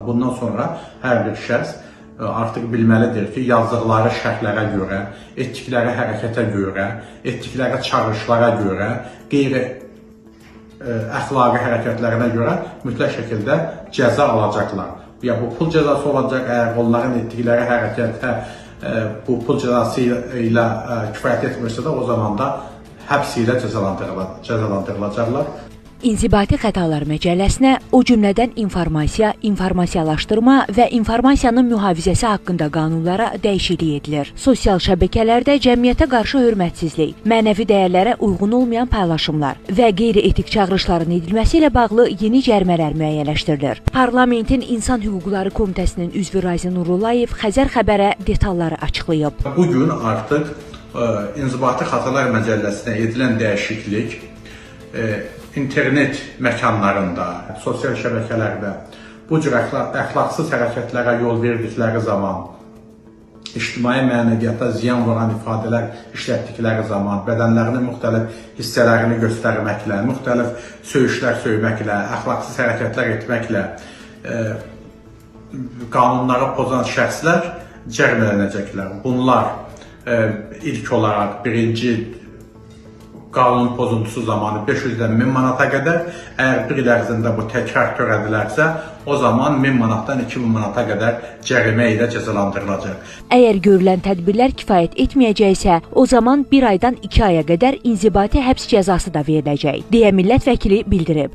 Bundan sonra hər bir şəxs artıq bilməlidir ki, yazdıqları şərhlərə görə, etdikləri hərəkətə görə, etdikləri çağırışlara görə, qeyri-əxlaqi hərəkətlərinə görə mütləq şəkildə cəza alacaqlar. Ya bu pul cəzası olacaq, əgər onların etdikləri hərəkətə bu pul cəzası ilə kifayət etmirsə də, o zaman da həbs ilə cəzalandırılacaqlar. İnzibati Xətalar Məcəlləsinə, o cümlədən informasiya, informasiyalaşdırma və informasiyanın mühafizəsi haqqında qanunlara dəyişiklik edilir. Sosial şəbəkələrdə cəmiyyətə qarşı hörmətsizlik, mənəvi dəyərlərə uyğun olmayan paylaşımlar və qeyri-etik çağırışların edilməsi ilə bağlı yeni cərimələr müəyyənləşdirilir. Parlamentin İnsan Hüquqları Komitəsinin üzvü Razi Nurullayev Xəzər Xəbərə detalları açıqlayıb. Bugün artıq İnzibati Xətalar Məcəlləsinə edilən dəyişiklik internet məkanlarında, sosial şəbəkələrdə bu cür əxlaqsız hərəkətlərə yol verdikləri zaman, ictimai mənəviyyata ziyan vuran ifadələr işlətdikləri zaman, bədənlərinin müxtəlif hissələrini göstərməklə, müxtəlif söyüşlər söyməklə, əxlaqsız hərəkətlər etməklə qanunları pozan şəxslər cərimələnəcəklər. Bunlar ilk olaraq birinci qanun pozuntusu zamanı 500-dən 1000 manata qədər, əgər bir il ərzində bu təkrar törədilərsə, o zaman 1000 manatdan 2000 manata qədər cərimə ilə cəzalandırılacaq. Əgər görülən tədbirlər kifayət etməyəcəksə, o zaman 1 aydan 2 aya qədər inzibati həbs cəzası da veriləcək, deyə millət vəkili bildirib.